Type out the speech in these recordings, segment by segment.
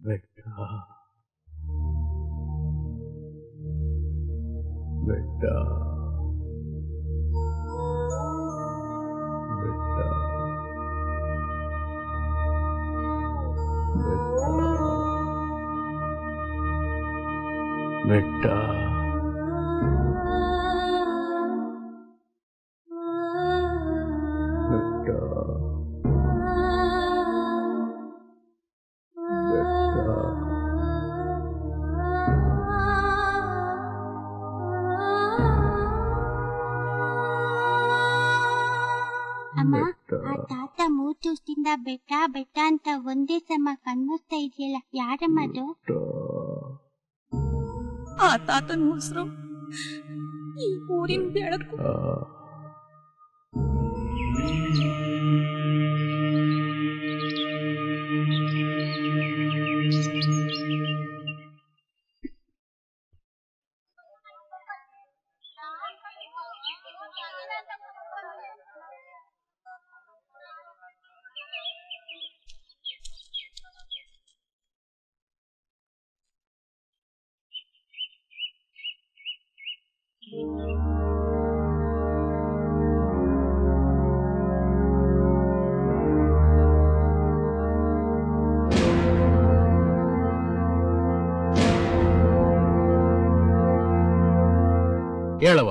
ಬೆಟ್ಟ ಬೆಟ್ಟ ಬೆಟ್ಟ ಬೆಟ್ಟ ಅಮ್ಮ, ಆ ತಾತ 3 ದಿವಸದಿಂದ ಬೆಟ್ಟ ಬೆಟ್ಟ ಅಂತ ಒಂದೇ ಸಮ ಕಣ್ಮುಸ್ತಾ ಇದೆಯಲ್ಲ, ಯಾರಮ್ಮದು? ಆ ತಾತನ ಹೆಸರು ಈ ಊರಿನ ಬೆಳಕು. ಹೇಳವ.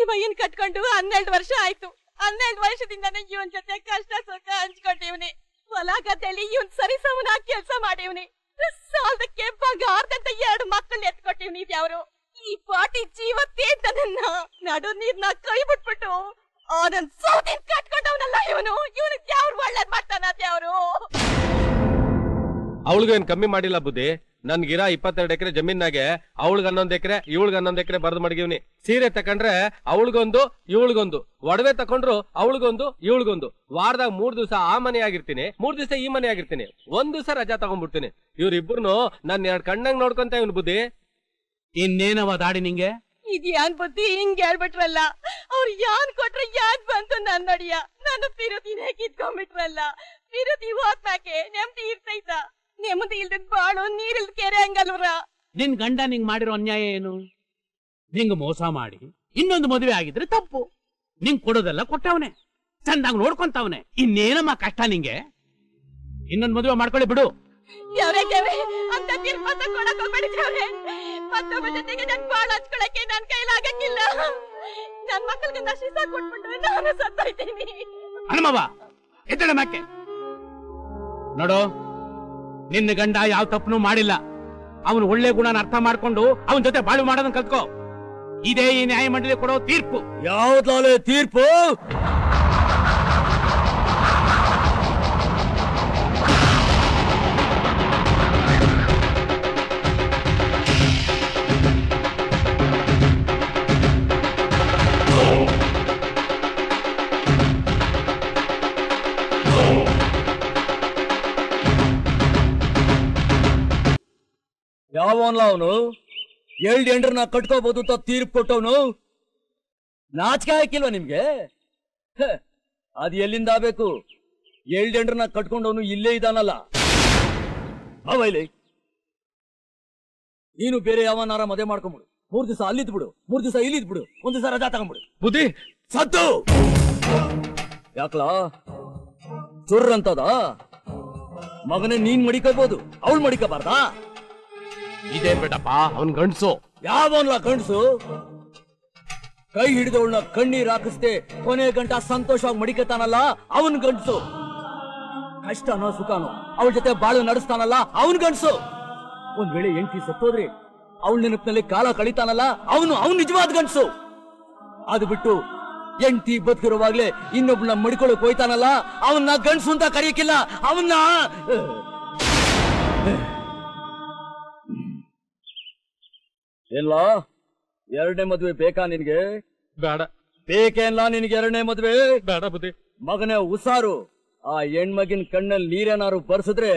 ಇವ ಏನ್ ಕಟ್ಕೊಂಡು 12 ವರ್ಷ ಆಯ್ತು. 12 ವರ್ಷದಿಂದಾನೆ ಇವನ್ ಜೊತೆ ಕಷ್ಟ ಸುಖ ಹಂಚ್ಕೊಂಡಿವ್ನಿ. ಹೊಲ ಗದ್ದೆಯಲ್ಲಿ ಇವನ್ ಸರಿಸಮನಾಗಿ ಕೆಲಸ ಮಾಡಿವ್ನಿ. ಸಾಲದಕ್ಕೆ ಬಗಾರ್ದಂತ 2 ಮಕ್ಕಳನ್ನ ಎತ್ಕೊಟ್ಟಿವ್ನಿ. ಇದ್ಯಾವ್ರು ಈ ಪಾಟಿ ಜೀವತ್ತೇ ನನ್ನ ನಡು ನೀರ್ನ ಕೈ ಬಿಟ್ಬಿಟ್ಟು ನನ್ ಸೌದಿನ ಕಟ್ಕೊಂಡವನಲ್ಲ ಇವನು. ಇವನಿಗೆ ಯಾವ್ರು ಒಳ್ಳೇದ್ ಮಾಡ್ತಾನ ಅದ್ಯಾವ್ರು? ಅವಳಿಗೇನ್ ಕಮ್ಮಿ ಮಾಡಿಲ್ಲ ಬುದ್ಧಿ. ನನ್ಗಿರ 22 ಎಕರೆ ಜಮೀನಾಗೆ ಅವಳಿಗೆ 11 ಎಕರೆ ಇವಳಿಗೆ 11 ಎಕರೆ ಬರ್ದು ಮಡಗಿವ್ನಿ. ಸೀರೆ ತಕೊಂಡ್ರೆ ಅವಳಿಗೊಂದು ಇವಳಿಗೊಂದು, ಒಡವೆ ತಕೊಂಡ್ರು ಅವಳಿಗೊಂದು ಇವಳಿಗೊಂದು. ವಾರದಾಗ 3 ದಿವಸ ಆ ಮನೆ ಆಗಿರ್ತೀನಿ, 3 ದಿವಸ ಈ ಮನೆ ಆಗಿರ್ತೀನಿ. 1 ದಿವಸ ರಜಾ ತಗೊಂಡ್ಬಿಡ್ತೀನಿ. ಇವ್ರಿಬ್ರು ನನ್ 2 ಕಣ್ಣಂಗ್ ನೋಡ್ಕೊಂತ ಇವನ್ ಬುದ್ಧಿ. ಇನ್ನೇನವ ದಾಡಿ ನಿಂಗೆ? ಇದ್ಯಾನ್ ಬುದ್ಧಿ ಹಿಂಗ್ ಹೇಳ್ಬಿಟ್ರಲ್ಲ. ಅವ್ರು ಯಾನ್ ಕೊಟ್ರೆ ಯಾನ್ ಬಂತು ನನ್ ನಡಿಯ. ನಾನು ಪಿರುತಿನೇ ಕಿತ್ಕೊಂಡ್ಬಿಟ್ರಲ್ಲ. ಪಿರುತಿ ಹೋದ್ಮ್ಯಾಕೆ ನೆಮ್ಮದಿ ಇರ್ತೈತ? ನೆಮ್ಮದಿ ಇಲ್ದದ್ ಬಾಳು ನೀರಿಲ್ದ ಕೆರೆ ಹಂಗಲ್ವ್ರ. ನಿನ್ ಗಂಡ ನಿಂಗ್ ಮಾಡಿರೋ ಅನ್ಯಾಯ ಏನು? ನಿಂಗ್ ಮೋಸ ಮಾಡಿ ಇನ್ನೊಂದು ಮದುವೆ ಆಗಿದ್ರೆ ತಪ್ಪು. ನಿಂಗ್ ಕೊಡೋದೆಲ್ಲ ಕೊಟ್ಟವನೆ, ಚಂದಾಗ್ ನೋಡ್ಕೊಂತವನೆ. ಇನ್ನೇನಮ್ಮ ಕಷ್ಟ ನಿಂಗೆ? ಇನ್ನೊಂದು ಮದುವೆ ಮಾಡ್ಕೊಳ್ಳಿ ಬಿಡು. ದೇವ್ರೆ ದೇವ್ರೆ ಅಂತ ತೀರ್ಮಾನ ಕೊಡಕ್ ಹೋಗ್ಬೇಡಿ ದೇವ್ರೆ. ಮತ್ತೊಬ್ಬ ಜೊತೆಗೆ ನನ್ ಬಾಳ ಹಚ್ಕೊಳಕ್ಕೆ ನನ್ ಕೈಲಾಗಕ್ಕಿಲ್ಲ. ನನ್ ಮಕ್ಕಳಿಗೆ ನಶಿಸ ಕೊಟ್ಬಿಟ್ಟು ನಾನು ಸತ್ತೋಯ್ತೀನಿ. ಹನುಮವ್ವ ಎದ್ದಳ ಮ್ಯಾಕೆ ನೋಡು. ನಿನ್ನ ಗಂಡ ಯಾವ ತಪ್ಪನು ಮಾಡಿಲ್ಲ. ಅವನು ಒಳ್ಳೆ ಗುಣನ ಅರ್ಥ ಮಾಡ್ಕೊಂಡು ಅವನ ಜೊತೆ ಬಾಳು ಮಾಡೋದನ್ನ ಕಲ್ತ್ಕೋ. ಇದೇ ಈ ನ್ಯಾಯ ಮಂಡಳಿ ಕೊಡೋ ತೀರ್ಪು. ಯಾವ್ದಾಲೆ ತೀರ್ಪು? ಯಾವನ್ಲ ಅವನು? 7 ಎಂಡ್ರನ್ನ ಕಟ್ಕೋಬಹುದು ಅಂತ ತೀರ್ಪು ಕೊಟ್ಟವನು. ನಾಚಿಕೆ ಹಾಕಿಲ್ವಾ ನಿಮ್ಗೆ? ಅದ್ ಎಲ್ಲಿಂದ ಆಗ್ಬೇಕು? 7 ಎಂಡ್ರನ್ನ ಕಟ್ಕೊಂಡವನು ಇಲ್ಲೇ ಇದಾನಲ್ಲ. ಅವೈಲಿ ನೀನು ಬೇರೆ ಯಾವನಾರ ಮದುವೆ ಮಾಡ್ಕೊಂಡ್ಬಿಡು. 3 ದಿವಸ ಅಲ್ಲಿದ್ ಬಿಡು, 3 ದಿವಸ ಇಲ್ಲಿದ್ ಬಿಡು, 1 ದಿವಸ ರಜಾ ತಗೊಂಡ್ಬಿಡು. ಬುದ್ಧಿ ಸತ್ತು ಯಾಕಲಾ ಚುರ್ರ ಅಂತದ? ಮಗನೇ ನೀನ್ ಮಡಿಕೋಬಹುದು, ಅವಳು ಮಡಿಕೋಬಾರ್ದಾ? ಇದೇನ್ ಬೇಟಪ್ಪ ಅವನ್ ಗಂಡ್ಸು. ಯಾವನ್ಲ ಗಂಡ್ಸು? ಕೈ ಹಿಡಿದವಳನ್ನ ಕಣ್ಣೀರ್ ಹಾಕಿಸ್ದೆ ಕೊನೆ ಗಂಟ ಸಂತೋಷವಾಗಿ ಮಡಿಕತಾನಲ್ಲ ಅವನ್ ಗಂಡ್ಸು. ಕಷ್ಟನೋ ಸುಖನೋ ಅವಳ ಜೊತೆ ಬಾಳು ನಡೆಸ್ತಾನಲ್ಲ ಅವನ್ ಗಂಡ್ಸು. ಒಂದ್ ವೇಳೆ ಹೆಂಡತಿ ಸತ್ತೋದ್ರಿ ಅವಳ ನೆನಪಿನಲ್ಲಿ ಕಾಲ ಕಳಿತಾನಲ್ಲ ಅವನು ನಿಜವಾದ ಗಂಡ್ಸು. ಅದು ಬಿಟ್ಟು ಹೆಂಡತಿ ಬದುಕಿರುವಾಗ್ಲೇ ಇನ್ನೊಬ್ಳನ್ನ ಮಡಿಕೊಳ್ಳಕ್ ಹೋಯ್ತಾನಲ್ಲ ಅವನ್ನ ಗಂಡ್ಸು ಅಂತ ಕರೆಯಕ್ಕಿಲ್ಲ. ಅವನ್ನ ಎಲ್ಲ 2ನೇ ಮದ್ವೆ ಬೇಕಾ ನಿನ್ಗೆ? ಬೇಡ. ಬೇಕೇನ್ಲ ನಿನ್ಗೆ 2ನೇ ಮದ್ವೆ? ಬೇಡ ಬುದ್ಧಿ. ಮಗನೇ ಉಸಾರು. ಆ ಹೆಣ್ಮಗಿನ ಕಣ್ಣಲ್ಲಿ ನೀರೇನಾರು ಬರ್ಸಿದ್ರೆ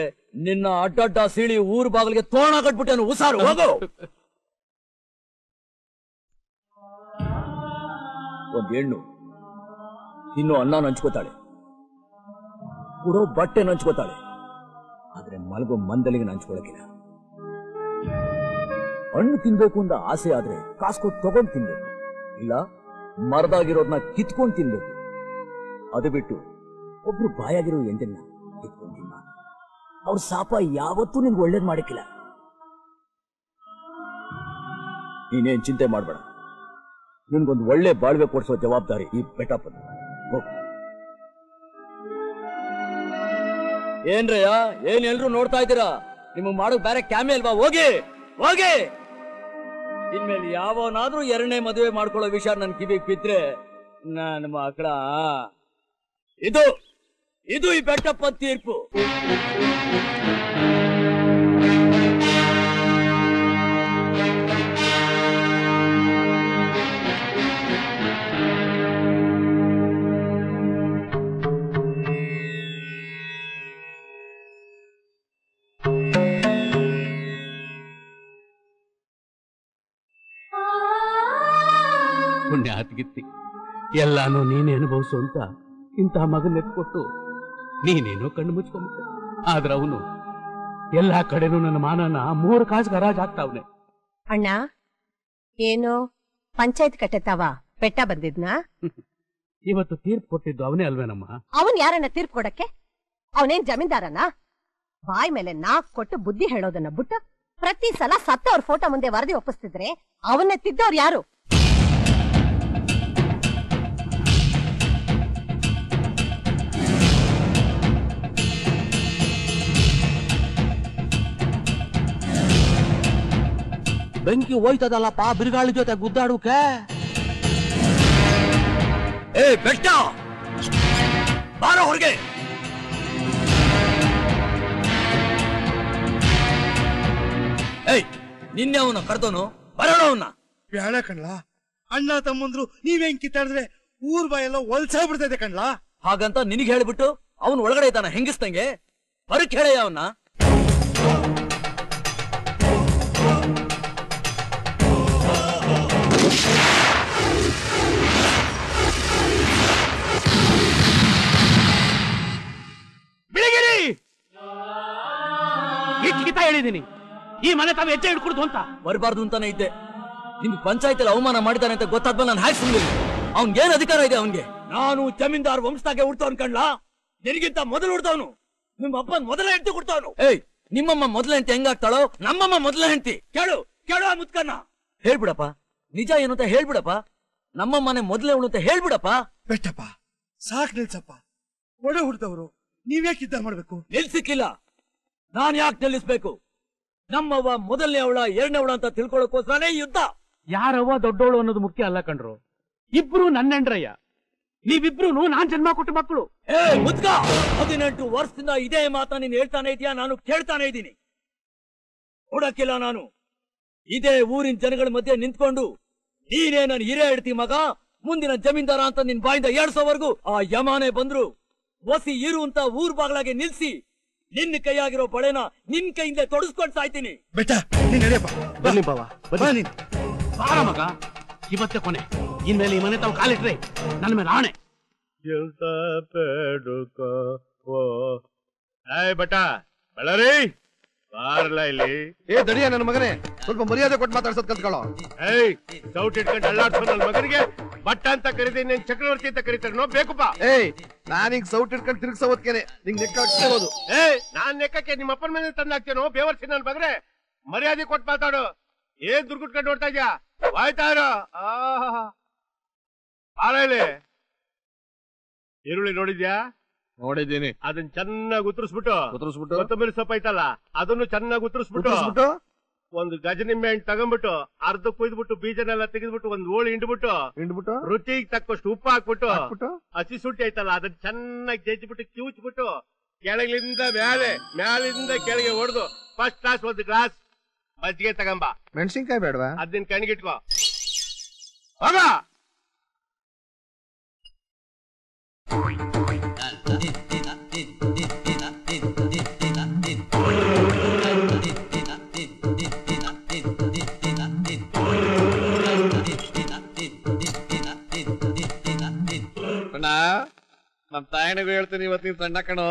ನಿನ್ನ ಅಡ್ಡಡ್ಡ ಸೀಳಿ ಊರ್ ಬಾಗಿಲಿಗೆ ತೋರಣ ಕಟ್ಬಿಟ್ಟೇನು. ಉಸಾರು ಹೋಗು. ಒಂದ್ ಹೆಣ್ಣು ತಿನ್ನೋ ಅನ್ನ ಹಂಚ್ಕೋತಾಳೆ, ಉಡೋ ಬಟ್ಟೆ ಹಂಚ್ಕೋತಾಳೆ, ಆದ್ರೆ ಮಲಗೋ ಮಂದಲಿಗೆ ಹಂಚ್ಕೊಳಕಿಲ್ಲ. ಹಣ್ಣು ತಿನ್ಬೇಕು ಅಂತ ಆಸೆ ಆದ್ರೆ ಕಾಸ್ಕೊಟ್ಟು ತಗೊಂಡ್ ತಿನ್ಬೇಕು, ಇಲ್ಲ ಮರದಾಗಿರೋದನ್ನ ಕಿತ್ಕೊಂಡ್ ತಿನ್ಬೇಕು. ಅದು ಬಿಟ್ಟು ಒಬ್ರು ಬಾಯಾಗಿರೋ ಎಂದನ್ನ ಕಿತ್ಕೊಂಡ್ ತಿನ್ನ. ಅವ್ರ ಶಾಪ ಯಾವತ್ತೂ ನಿನ್ಗೆ ಒಳ್ಳೇದ್ ಮಾಡಕ್ಕಿಲ್ಲ. ನೀನೇನ್ ಚಿಂತೆ ಮಾಡ್ಬೇಡ, ನಿನ್ಗೊಂದು ಒಳ್ಳೆ ಬಾಳ್ವೆ ಕೊಡ್ಸೋ ಜವಾಬ್ದಾರಿ ಈ ಬೆಟ್ಟಪ್ಪನ. ಏನ್ರಯ್ಯ, ಏನ್ ಎಲ್ರು ನೋಡ್ತಾ ಇದ್ದೀರಾ? ನಿಮಗ್ ಮಾಡೋಕ್ ಬೇರೆ ಕ್ಯಾಮೆ ಅಲ್ವಾ? ಹೋಗಿ ಹೋಗಿ. ಇನ್ಮೇಲೆ ಯಾವನಾದ್ರೂ ಎರಡನೇ ಮದುವೆ ಮಾಡ್ಕೊಳ್ಳೋ ವಿಷಯ ನನ್ ಕಿವಿಗೆ ಬಿದ್ರೆ ನನ್ನ ಮಕ್ಕಳ ಇದು ಈ ಬೆಟ್ಟಪ್ಪ ತೀರ್ಪು. ಪುಣ್ಯ ಹತ್ಗಿತ್ತಿ ಎಲ್ಲಾನು ನೀನೇ ಅನುಭವಿಸು ಅಂತ ಇಂತಹ ಮಗನ ಎತ್ಕೊಟ್ಟು ನೀನೇನೋ ಕಣ್ಣು ಮುಚ್ಕೊಂಬಿಟ್ಟೆ. ಆದ್ರೆ ಅವನು ಎಲ್ಲಾ ಕಡೆನೂ ನನ್ನ ಮಾನನ 3 ಕಾಸು ಗರಾಜ್ ಆಗ್ತಾವನೆ. ಅಣ್ಣ, ಏನು ಪಂಚಾಯತ್ ಕಟ್ಟೆತಾವ ಬೆಟ್ಟ ಬಂದಿದ್ನಾ? ಇವತ್ತು ತೀರ್ಪು ಕೊಟ್ಟಿದ್ದು ಅವನೇ ಅಲ್ವೇನಮ್ಮ? ಅವನ್ ಯಾರನ್ನ ತೀರ್ಪು ಕೊಡಕ್ಕೆ? ಅವನೇನ್ ಜಮೀನ್ದಾರನ? ಬಾಯ್ ಮೇಲೆ ನಾಕ್ ಕೊಟ್ಟು ಬುದ್ಧಿ ಹೇಳೋದನ್ನ ಬಿಟ್ಟು ಪ್ರತಿ ಸಲ ಸತ್ತವ್ರ ಫೋಟೋ ಮುಂದೆ ವರದಿ ಒಪ್ಪಿಸ್ತಿದ್ರೆ ಅವನ್ನೇ ತಿದ್ದವ್ರು ಯಾರು? ಬೆಂಕಿ ಹೋಯ್ತದಲ್ಲಪ್ಪ ಬಿರುಗಾಳಿ ಜೊತೆ ಗುದ್ದಾಡುಕೆ. ಏ ಬೆಟ್ಟ, ಬಾರೋ ಹೊರಗೆ. ಏಯ್, ನಿನ್ನೆ ಅವನ ಕರೆದವನು ಬರೋಣ ಅವನ್ನ. ಬ್ಯಾಡ ಕಣ್ಲಾ, ಅಣ್ಣ ತಮ್ಮಂದ್ರು ನೀವೇನ್ ಕಿತ್ತಾಡಿದ್ರೆ ಊರ್ ಬಾಯೆಲ್ಲ ಹೊಲ್ಸಾ ಬಿಡ್ತೈತೆ ಕಣ್ಲಾ. ಹಾಗಂತ ನಿನಗೆ ಹೇಳ್ಬಿಟ್ಟು ಅವನು ಒಳಗಡೆ ಇದ್ದಾನ ಹೆಂಗಿಸ್ತಂಗೆ? ಬರಕ್ ಹೇಳಯ್ಯ ಅವನ್ನ. ಬಿಳಿಗಿರಿ ಇಟ್ಕಿತ ಹೇಳಿದೀನಿ, ಈ ಮನೆ ತಾವು ಹೆಜ್ಜೆ ಹಿಡ್ಕೊಡ್ದು ಅಂತ. ಬರಬಾರ್ದು ಅಂತಾನೆ ಇದ್ದೆ. ನಿಮ್ ಪಂಚಾಯತ್ ಅಲ್ಲಿ ಅವಮಾನ ಮಾಡಿದಾನೆ ಅಂತ ಗೊತ್ತಾದ್ಮೇಲೆ ನಾನು ಹ್ಯಾಕ್ ಸುಮ್ಮನೆ? ಅವ್ನ್ಗೇನ್ ಅಧಿಕಾರ ಇದೆ ಅವನ್ಗೆ? ನಾನು ಜಮೀನ್ದಾರ್ ವಂಶದಾಗೆ ಹುಡ್ತವನ್ ಕಣ್ಲಾ. ನಿನಗಿಂತ ಮೊದಲು ಹುಡ್ತವನು. ನಿಮ್ಮ ಅಪ್ಪನ್ ಮೊದಲ ಹೆಂಡತಿ ಕೊಡ್ತಾವನು. ಏಯ್, ನಿಮ್ಮಮ್ಮ ಮೊದಲ ಹೆಂಡತಿ ಹೆಂಗಾಗ್ತಾಳೋ ನಮ್ಮಮ್ಮ ಮೊದಲ ಹೆಂಡತಿ. ಕೇಳು ಆ ಮುತ್ಕನ್ನ. ಹೇಳ್ಬಿಡಪ್ಪ, ನಿಜ ಏನು ಅಂತ ಹೇಳ್ಬಿಡಪ್ಪ. ನಮ್ಮಮ್ಮನೆ ಮೊದಲೇ ಅವಳು ಅಂತ ಹೇಳ್ಬಿಡಪ್ಪ. ಬೆಟ್ಟಪ್ಪ ಸಾಕ್ ನಿಲ್ಸಪ್ಪ, ಒಡೆ ಹುಡ್ತವ್ರು ನೀವ್ಯಾಕೆ ಯುದ್ಧ ಮಾಡ್ಬೇಕು? ನಿಲ್ಸಿಕ್ಕಿಲ್ಲ, ನಾನ್ ಯಾಕೆ ನಿಲ್ಲಿಸ್ಬೇಕು? ನಮ್ಮವ್ವ ಮೊದಲನೇ ಅವಳ ಎರಡನೇ ಅವಳ ಅಂತ ತಿಳ್ಕೊಳ್ಳೋಕೋಸ್ಕರನೇ ಯುದ್ಧ. ಯಾರವ್ವ ದೊಡ್ಡೋಳು ಅನ್ನೋದು ಮುಖ್ಯ ಅಲ್ಲ ಕಣ್ರು, ಇಬ್ರು ನನ್ನೆಂಡ್ರಯ್ಯ. ನೀವಿಬ್ರು ನಾನ್ ಜನ್ಮ ಕೊಟ್ಟ ಮಕ್ಕಳು. ಏ ಮುದ್ಕ, 18 ವರ್ಷದಿಂದ ಇದೇ ಮಾತ ನೀನ್ ಹೇಳ್ತಾನೆ ಇದೀಯಾ, ನಾನು ಕೇಳ್ತಾನೆ ಇದ್ದೀನಿ. ಕೊಡಕ್ಕಿಲ್ಲ ನಾನು. ಇದೇ ಊರಿನ ಜನಗಳ ಮಧ್ಯೆ ನಿಂತ್ಕೊಂಡು ನೀನೇ ನನ್ ಹಿರೇ ಹೇಳ್ತಿ ಮಗ, ಮುಂದಿನ ಜಮೀನ್ದಾರ ಅಂತ ನಿನ್ ಬಾಯಿಂದ ಏಳ್ಸೋವರೆಗೂ ಆ ಯಮಾನೆ ಬಂದ್ರು ಒಸಿ ಇರು ಅಂತ ಊರ್ ಬಾಗ್ಲಾಗೆ ನಿಲ್ಸಿ ನಿನ್ನ ಕೈಯಾಗಿರೋ ಬಳೆನ ನಿನ್ ಕೈಯಿಂದ ತೊಡಸ್ಕೊಂಡ್ ಸಾಯ್ತೀನಿ. ಬೆಟ್ಟ ನೀನ್ ನಡೆಯಪ್ಪ. ಬನ್ನಿ ಬಾವ, ಬಾರ ಮಗ, ಇವತ್ತೇ ಕೊನೆ. ಇನ್ಮೇಲೆ ಈ ಮನೆ ತಾವು ಕಾಲಿಟ್ರೆ ನನ್ನ ಮೇಲೆ ಆಣೆ. ಬಟ ಬಳ್ಳಾರಿ ಬಾರಲ್ಲ ಇಲ್ಲಿ. ಏ ದಡಿಯ ನನ್ನ ಮಗನೇ, ಸ್ವಲ್ಪ ಮರ್ಯಾದೆ ಕೊಟ್ಟು ಮಾತಾಡ್ಸೋದ್ ಕಲ್ತ್ಕೊಳ್ಳೋ. ಏಯ್, ಸೌಟ್ ಇಟ್ಕೊಂಡು ಅಲ್ಲಾಡ್ಸೋ ನನ್ನ ಮಗನಿಗೆ ಬಟ್ಟ ಅಂತ ಕರೀತೀನಿ, ಚಕ್ರವರ್ತಿ ಅಂತ ಕರೀತಾರೆ ಬೇಕಪ್ಪ. ಏಯ್, ನಾನೀಗ ಸೌಟ್ ಇಟ್ಕೊಂಡು ತಿರುಗಿಸೋದ್ಕೇನೆ ನಿಂಗೆ ನೆಕ್ಕ ಹಾಕ್ತಿರೋದು. ಏಯ್, ನಾನ್ ನೆಕ್ಕಕ್ಕೆ ನಿಮ್ಮ ಅಪ್ಪನ ಮೇಲೆ ತಂದಾಕ್ತೇನೋ ಬೇವರ್ಸಿ ನನ್ ಮಗನೇ. ಮರ್ಯಾದೆ ಕೊಟ್ಟು ಮಾತಾಡು. ಏನ್ ದುರ್ಗುಟ್ಕೊಂಡು ನೋಡ್ತಾ ಇದ್ಯಾ? ಆಯ್ತಾ ಇರೋ ಇಲ್ಲಿ ಈರುಳ್ಳಿ ನೋಡಿದ್ಯಾ? ನೋಡಿದ್ದೀನಿ. ಅದನ್ನ ಚೆನ್ನಾಗಿ ಉತ್ತರಿಸ್ಬಿಟ್ಟು ಕೊತ್ತಂಬರಿ ಸೊಪ್ಪು ಐತಲ್ಲ ಅದನ್ನು ಚೆನ್ನಾಗಿ ಉತ್ತರಿಸ್ಬಿಟ್ಟು ಒಂದು ಗಜ ನಿಂಬೆ ಹಣ್ಣು ತಗೊಂಡ್ಬಿಟ್ಟು ಅರ್ಧ ಕುಯ್ದ್ಬಿಟ್ಟು ಬೀಜನೆಲ್ಲ ತೆಗೆದ್ಬಿಟ್ಟು ಒಂದು ಓಳಿ ಹಿಂಡ್ಬಿಟ್ಟು ರುಚಿಗೆ ತಕ್ಕಷ್ಟು ಉಪ್ಪು ಹಾಕ್ಬಿಟ್ಟು ಹಸಿ ಸುಟ್ಟಿ ಐತಲ್ಲ ಅದನ್ನ ಚೆನ್ನಾಗಿ ಜಜ್ಜಿಬಿಟ್ಟು ಕಿವುಚ್ಬಿಟ್ಟು ಕೆಳಗಿಂದ ಮ್ಯಾಲಿಂದ ಕೆಳಗೆ ಹೊಡೆದು ಫಸ್ಟ್ ಕ್ಲಾಸ್ ಒಂದು ಗ್ಲಾಸ್ ಮಜ್ಜಿಗೆ ತಗೊಂಬ. ಮೆಣಸಿನ್ಕಾಯಿ ಬೇಡವಾ? ಅದನ್ನ ಕಣ್ಗಿಟ್ಕೋ ಹೋಗ. ನಮ್ ತಾಯಣಿಗೂ ಹೇಳ್ತೀನಿ ಇವತ್ತಿನ ಸಣ್ಣ ಕಣೋ.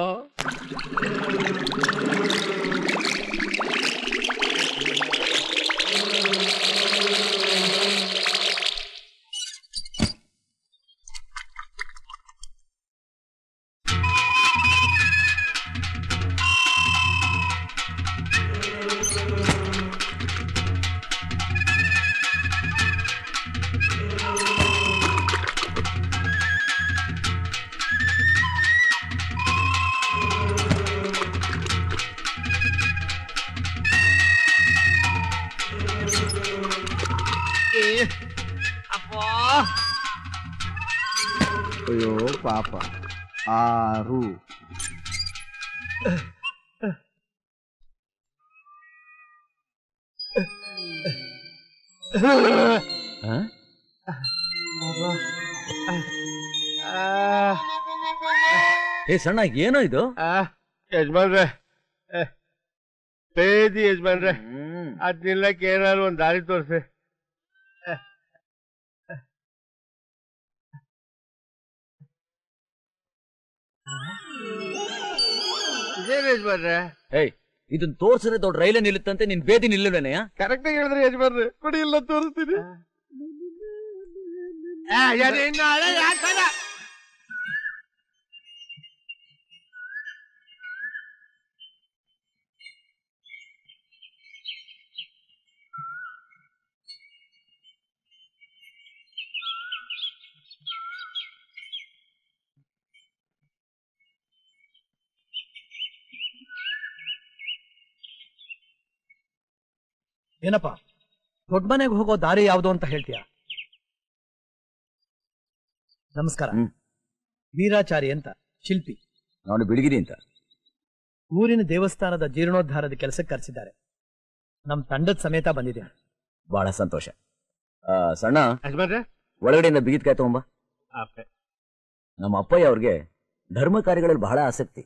ಅಯ್ಯೋ ಪಾಪ 6 ಏ ಸಣ್ಣ ಏನೋ ಇದು? ಯಜಮಾನ್ರೆ ತೇಜಿ ಯಜಮಾನ್ರೆ ಅದ್ ನಿಲ್ಲಕ್ಕೆ ಏನಾದ್ರು ಒಂದ್ ದಾರಿ ತೋರಿಸಿ. ಇದೇನು ಯಜಮಾನ್ರೆ? ಏಯ್ ಇದನ್ ತೋರ್ಸಿದ್ರೆ ದೊಡ್ಡ ರೈಲೇ ನಿಲ್ಲುತ್ತಂತೆ, ನಿನ್ ಬೇದಿ ನಿಲ್ಲುವೇನೆಯಾ? ಕರೆಕ್ಟ್ ಆಗಿ ಹೇಳಿದ್ರೆ ಯಜಮಾನ್ರೆ, ಕೊಡಿ ಇಲ್ಲ ತೋರಿಸ್ತೀನಿ. ಏನಪ್ಪ ದೊಡ್ಡ ಮನೆಗೆ ಹೋಗೋ ದಾರಿ ಯಾವ್ದು ಅಂತ ಹೇಳ್ತೀಯ? ನಮಸ್ಕಾರ. ವೀರಾಚಾರಿ ಅಂತ, ಶಿಲ್ಪಿ. ನಾನು ಬಿಳಿಗಿರಿ ಅಂತ. ಊರಿನ ದೇವಸ್ಥಾನದ ಜೀರ್ಣೋದ್ಧಾರದ ಕೆಲಸಕ್ಕೆ ಕರೆಸಿದ್ದಾರೆ. ನಮ್ ತಂಡದ ಸಮೇತ ಬಂದಿದ್ದೇನೆ. ಬಹಳ ಸಂತೋಷ. ಸಣ್ಣ ಯಜಮಾನ್ರೆ ಒಳಗಡೆಯಿಂದ ಬಿಗಿದ್ಕಾಯ್ ತಗೊಂಬ. ನಮ್ಮ ಅಪ್ಪಯ್ಯ ಅವ್ರಿಗೆ ಧರ್ಮ ಕಾರ್ಯಗಳಲ್ಲಿ ಬಹಳ ಆಸಕ್ತಿ.